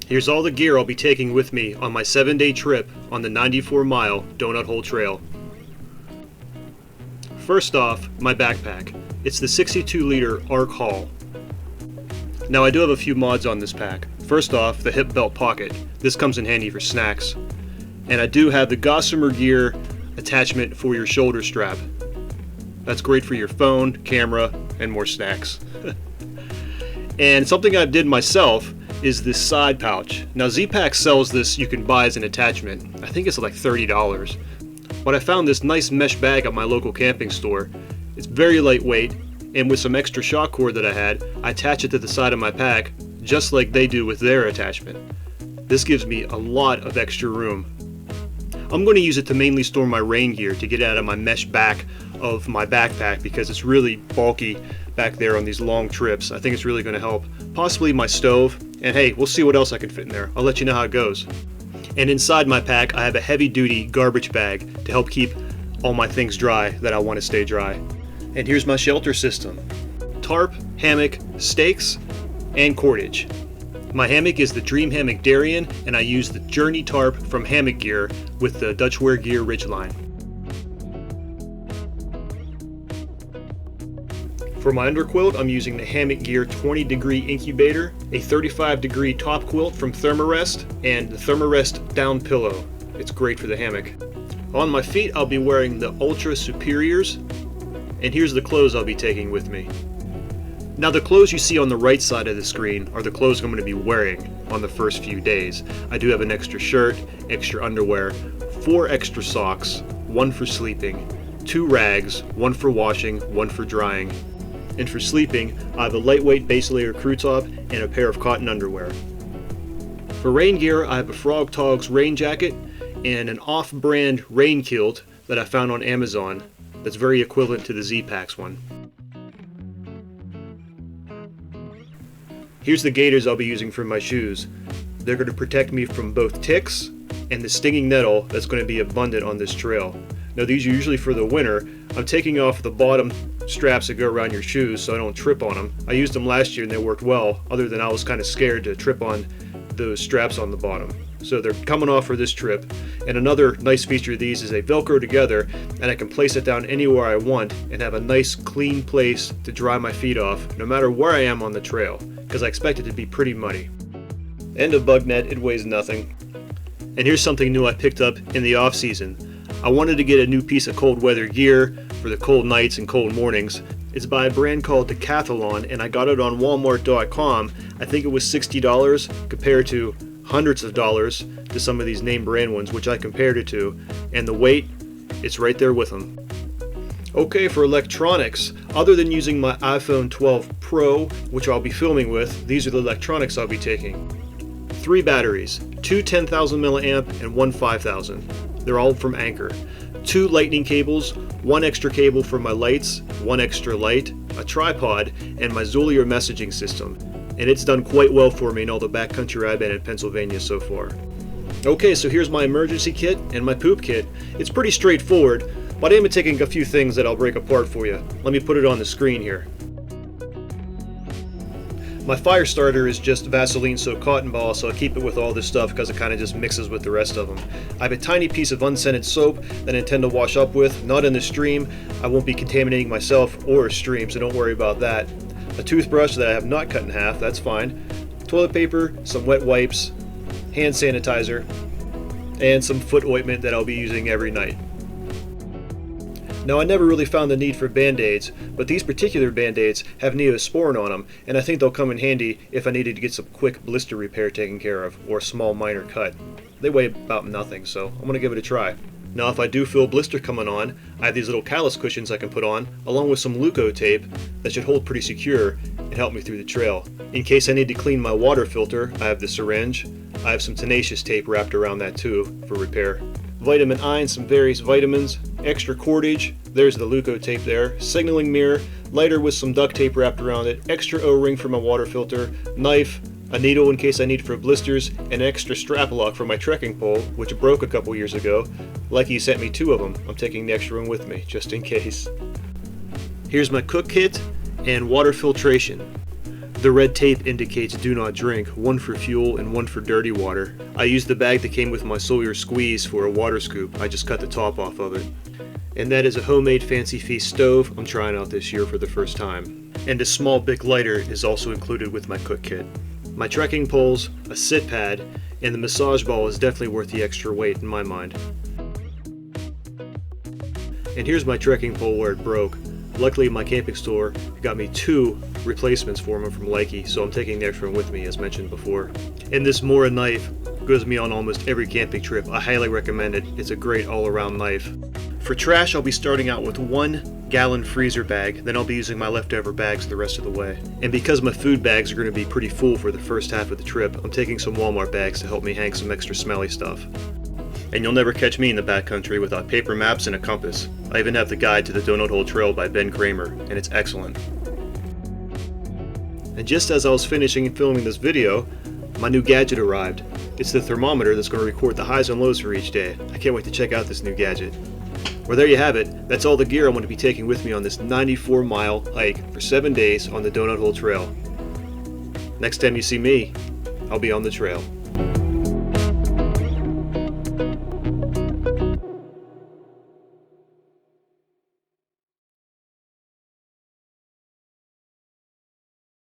Here's all the gear I'll be taking with me on my 7-day trip on the 94-mile Donut Hole Trail. First off, my backpack. It's the 62-liter Arc Haul. Now I do have a few mods on this pack. First off, the hip belt pocket. This comes in handy for snacks. And I do have the Gossamer Gear attachment for your shoulder strap. That's great for your phone, camera, and more snacks. And something I did myself is this side pouch. Now Z-Pack sells this, you can buy as an attachment. I think it's like $30. But I found this nice mesh bag at my local camping store. It's very lightweight, and with some extra shock cord that I attach it to the side of my pack, just like they do with their attachment. This gives me a lot of extra room. I'm going to use it to mainly store my rain gear to get out of my mesh back of my backpack because it's really bulky back there on these long trips. I think it's really going to help. Possibly my stove, and hey, we'll see what else I can fit in there. I'll let you know how it goes. And inside my pack, I have a heavy-duty garbage bag to help keep all my things dry that I want to stay dry. And here's my shelter system. Tarp, hammock, stakes, and cordage. My hammock is the Dream Hammock Darien, and I use the Journey tarp from Hammock Gear with the Dutchware Gear Ridgeline. For my underquilt, I'm using the Hammock Gear 20-degree incubator, a 35-degree top quilt from Thermarest, and the Thermarest down pillow. It's great for the hammock. On my feet, I'll be wearing the Ultra Superiors, and here's the clothes I'll be taking with me. Now the clothes you see on the right side of the screen are the clothes I'm going to be wearing on the first few days. I do have an extra shirt, extra underwear, 4 extra socks, 1 for sleeping, 2 rags, 1 for washing, 1 for drying. And for sleeping, I have a lightweight base layer crew top and a pair of cotton underwear. For rain gear, I have a Frog Togs rain jacket and an off-brand rain kilt that I found on Amazon that's very equivalent to the Z-Packs one. Here's the gaiters I'll be using for my shoes. They're going to protect me from both ticks and the stinging nettle that's going to be abundant on this trail. Now these are usually for the winter. I'm taking off the bottom straps that go around your shoes so I don't trip on them. I used them last year and they worked well, other than I was kind of scared to trip on those straps on the bottom. So they're coming off for this trip. And another nice feature of these is they Velcro together and I can place it down anywhere I want and have a nice clean place to dry my feet off no matter where I am on the trail, because I expect it to be pretty muddy. And a bug net, it weighs nothing. And here's something new I picked up in the off season. I wanted to get a new piece of cold weather gear for the cold nights and cold mornings. It's by a brand called Decathlon and I got it on Walmart.com. I think it was $60 compared to hundreds of dollars to some of these name brand ones, which I compared it to, and the weight, it's right there with them. Okay, for electronics, other than using my iPhone 12 Pro, which I'll be filming with, these are the electronics I'll be taking. 3 batteries, 2 10,000 milliamp and 1 5,000. They're all from Anchor. 2 lightning cables, 1 extra cable for my lights, 1 extra light, a tripod, and my Zulier messaging system. And it's done quite well for me in all the backcountry I've been in Pennsylvania so far. Okay, so here's my emergency kit and my poop kit. It's pretty straightforward, but I am taking a few things that I'll break apart for you. Let me put it on the screen here. My fire starter is just Vaseline soaked cotton ball, so I keep it with all this stuff because it kind of just mixes with the rest of them. I have a tiny piece of unscented soap that I intend to wash up with, not in the stream. I won't be contaminating myself or a stream, so don't worry about that. A toothbrush that I have not cut in half, that's fine. Toilet paper, some wet wipes, hand sanitizer, and some foot ointment that I'll be using every night. Now I never really found the need for band-aids, but these particular band-aids have Neosporin on them, and I think they'll come in handy if I needed to get some quick blister repair taken care of, or a small minor cut. They weigh about nothing, so I'm going to give it a try. Now if I do feel a blister coming on, I have these little callus cushions I can put on, along with some Leuco tape that should hold pretty secure and help me through the trail. In case I need to clean my water filter, I have the syringe. I have some tenacious tape wrapped around that too for repair. Vitamin I and some various vitamins, extra cordage, there's the Leuco tape there, signaling mirror, lighter with some duct tape wrapped around it, extra O-ring for my water filter, knife, a needle in case I need for blisters, and an extra strap lock for my trekking pole, which broke a couple years ago. Lucky sent me 2 of them. I'm taking the extra one with me, just in case. Here's my cook kit and water filtration. The red tape indicates do not drink, one for fuel and one for dirty water. I used the bag that came with my Sawyer squeeze for a water scoop. I just cut the top off of it. And that is a homemade Fancy Feast stove I'm trying out this year for the first time. And a small Bic lighter is also included with my cook kit. My trekking poles, a sit pad, and the massage ball is definitely worth the extra weight in my mind. And here's my trekking pole where it broke. Luckily my camping store got me 2 replacements for them from Likey, so I'm taking the extra one with me as mentioned before. And this Mora knife goes with me on almost every camping trip. I highly recommend it. It's a great all-around knife. For trash, I'll be starting out with 1 gallon freezer bag, then I'll be using my leftover bags the rest of the way. And because my food bags are going to be pretty full for the first half of the trip, I'm taking some Walmart bags to help me hang some extra smelly stuff. And you'll never catch me in the backcountry without paper maps and a compass. I even have the guide to the Donut Hole Trail by Ben Kramer, and it's excellent. And just as I was finishing filming this video, my new gadget arrived. It's the thermometer that's going to record the highs and lows for each day. I can't wait to check out this new gadget. Well, there you have it. That's all the gear I'm going to be taking with me on this 94-mile hike for 7 days on the Donut Hole Trail. Next time you see me, I'll be on the trail.